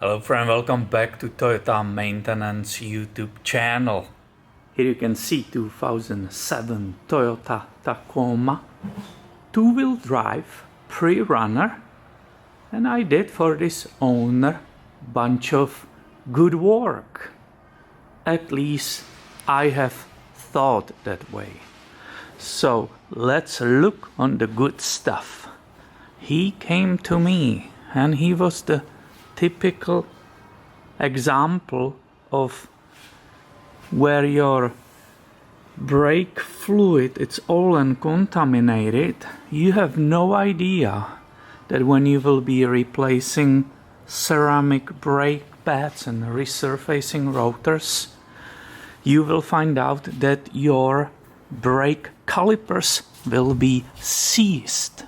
Hello friend, welcome back to Toyota Maintenance YouTube channel. Here you can see 2007 Toyota Tacoma two-wheel drive pre-runner, and I did for this owner bunch of good work. At least I have thought that way. So let's look on the good stuff. He came to me and he was the typical example of where your brake fluid, it's all uncontaminated. You have no idea that when you will be replacing ceramic brake pads and resurfacing rotors, you will find out that your brake calipers will be seized.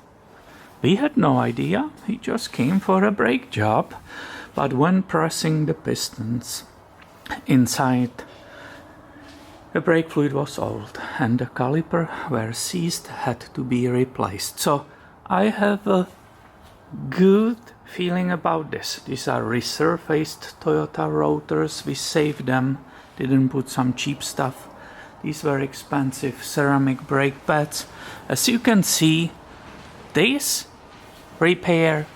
We had no idea, he just came for a brake job, but when pressing the pistons inside, the brake fluid was old and the caliper were seized, had to be replaced. So I have a good feeling about this. These are resurfaced Toyota rotors, we saved them, didn't put some cheap stuff. These were expensive ceramic brake pads. As you can see, this repair,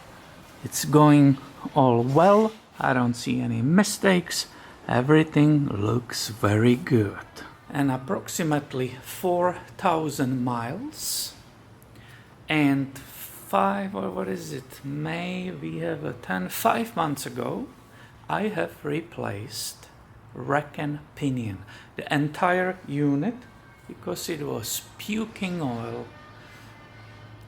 it's going all well. I don't see any mistakes. Everything looks very good. And approximately 4,000 miles and 5 months ago, I have replaced rack and pinion, the entire unit, because it was puking oil.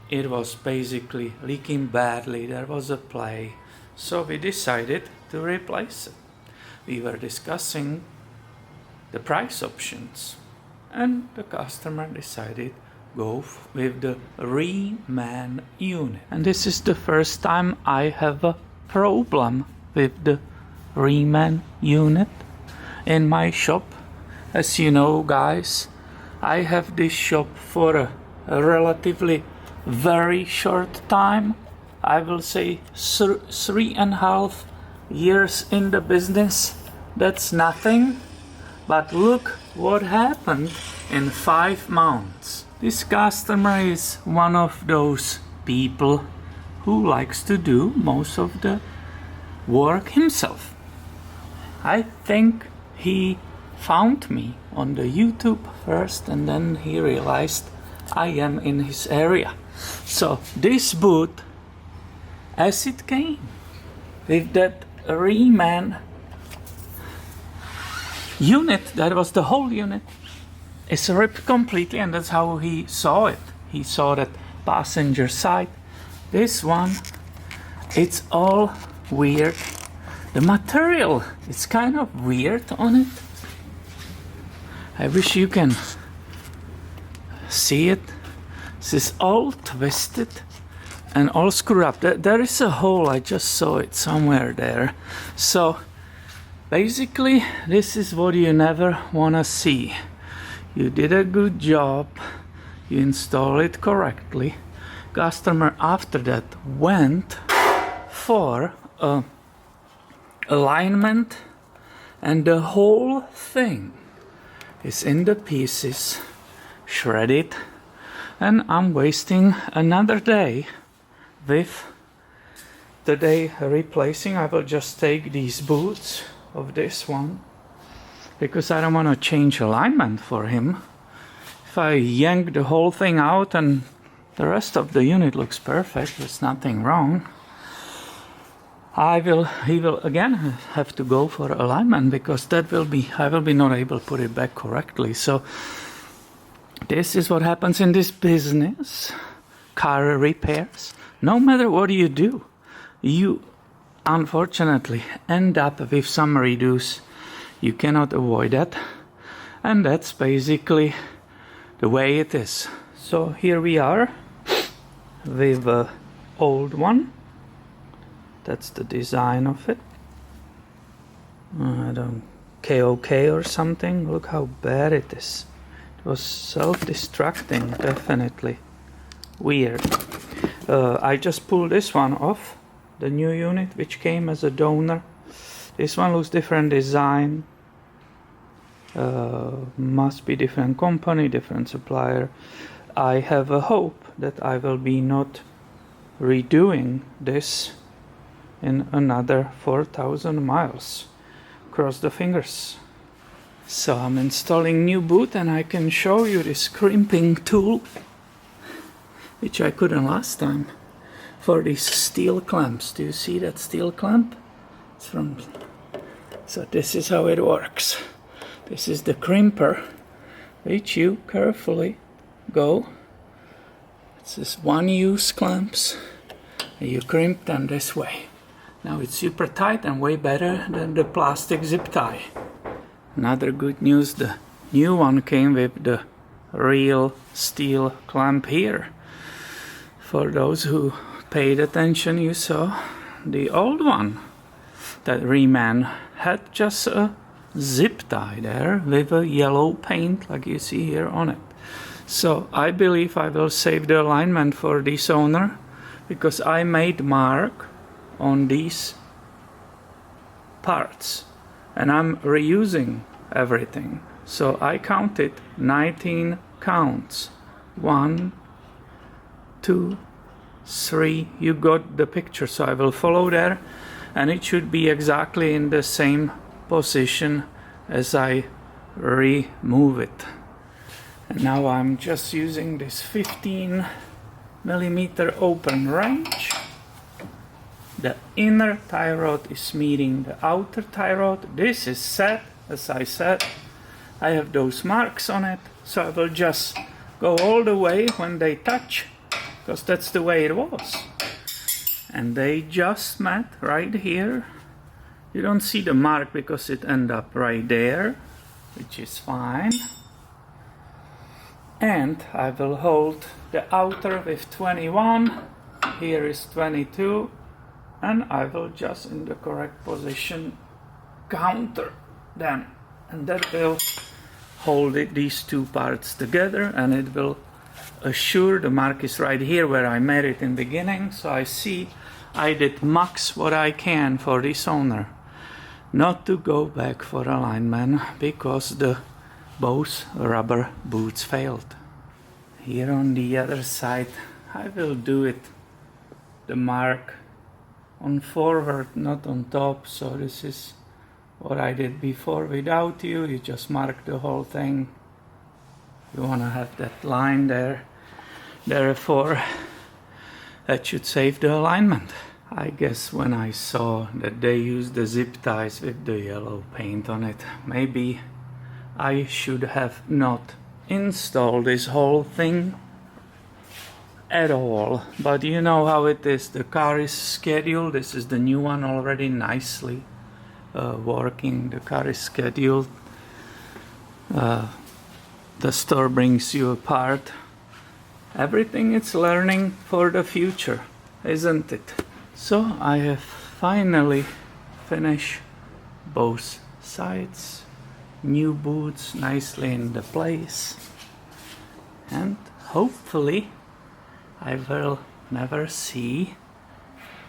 It was basically leaking badly, there was a play, so we decided to replace it. We were discussing the price options and the customer decided go with the Reman unit. And this is the first time I have a problem with the Reman unit in my shop. As you know, guys, I have this shop for a relatively very short time. I will say 3.5 years in the business. That's nothing, but look what happened in 5 months. This customer is one of those people who likes to do most of the work himself. I think he found me on the YouTube first and then he realized I am in his area. So this boot, as it came with that Reman unit, that was the whole unit, is ripped completely, and that's how he saw it. He saw that passenger side. This one, it's all weird. The material, it's kind of weird on it. I wish you can see it. This is all twisted and all screwed up. There is a hole, I just saw it somewhere there. So basically this is what you never wanna see. You did a good job, you installed it correctly. Customer after that went for alignment and the whole thing is in the pieces, shredded. And I'm wasting another day with the day replacing. I will just take these boots of this one because I don't want to change alignment for him. If I yank the whole thing out and the rest of the unit looks perfect, there's nothing wrong, he will again have to go for alignment because I will be not able to put it back correctly. So this is what happens in this business, car repairs. No matter what you do, you unfortunately end up with some redos. You cannot avoid that. And that's basically the way it is. So here we are with the old one. That's the design of it. I don't KOK or something. Look how bad it is. Was self-destructing, definitely. Weird. I just pulled this one off, the new unit which came as a donor. This one looks different design. Must be different company, different supplier. I have a hope that I will be not redoing this in another 4,000 miles. Cross the fingers. So I'm installing new boot and I can show you this crimping tool, which I couldn't last time, for these steel clamps. Do you see that steel clamp? It's from... So this is how it works. This is the crimper, which you carefully go. It's this one-use clamps. And you crimp them this way. Now it's super tight and way better than the plastic zip tie. Another good news, the new one came with the real steel clamp here. For those who paid attention, you saw the old one that Reman had just a zip tie there with a yellow paint like you see here on it. So I believe I will save the alignment for this owner, because I made mark on these parts and I'm reusing everything. So I counted 19 counts. 1, 2, 3. You got the picture, so I will follow there and it should be exactly in the same position as I remove it. And now I'm just using this 15mm open wrench. The inner tie rod is meeting the outer tie rod. This is set, as I said. I have those marks on it, so I will just go all the way when they touch, because that's the way it was. And they just met right here. You don't see the mark because it ended up right there, which is fine. And I will hold the outer with 21. Here is 22. And I will just in the correct position counter them, and that will hold these two parts together, and it will assure the mark is right here where I made it in the beginning. So I see I did max what I can for this owner, not to go back for alignment because the both rubber boots failed. Here on the other side I will do it the mark on forward, not on top. So this is what I did before without you. You just mark the whole thing. You want to have that line there. Therefore, that should save the alignment. I guess when I saw that they used the zip ties with the yellow paint on it, maybe I should have not installed this whole thing at all. But you know how it is. The car is scheduled. This is the new one already nicely working. The car is scheduled. The store brings you a part. Everything is learning for the future, isn't it? So I have finally finished both sides. New boots nicely in the place. And hopefully I will never see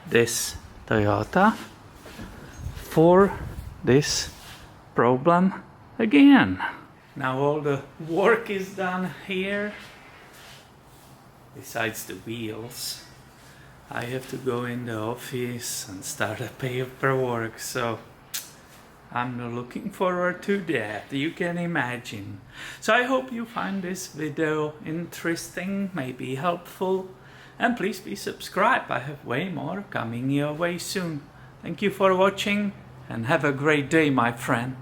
this Toyota for this problem again. Now all the work is done here. Besides the wheels, I have to go in the office and start the paperwork, so I'm looking forward to that, you can imagine. So I hope you find this video interesting, maybe helpful, and please be subscribed. I have way more coming your way soon. Thank you for watching and have a great day, my friend.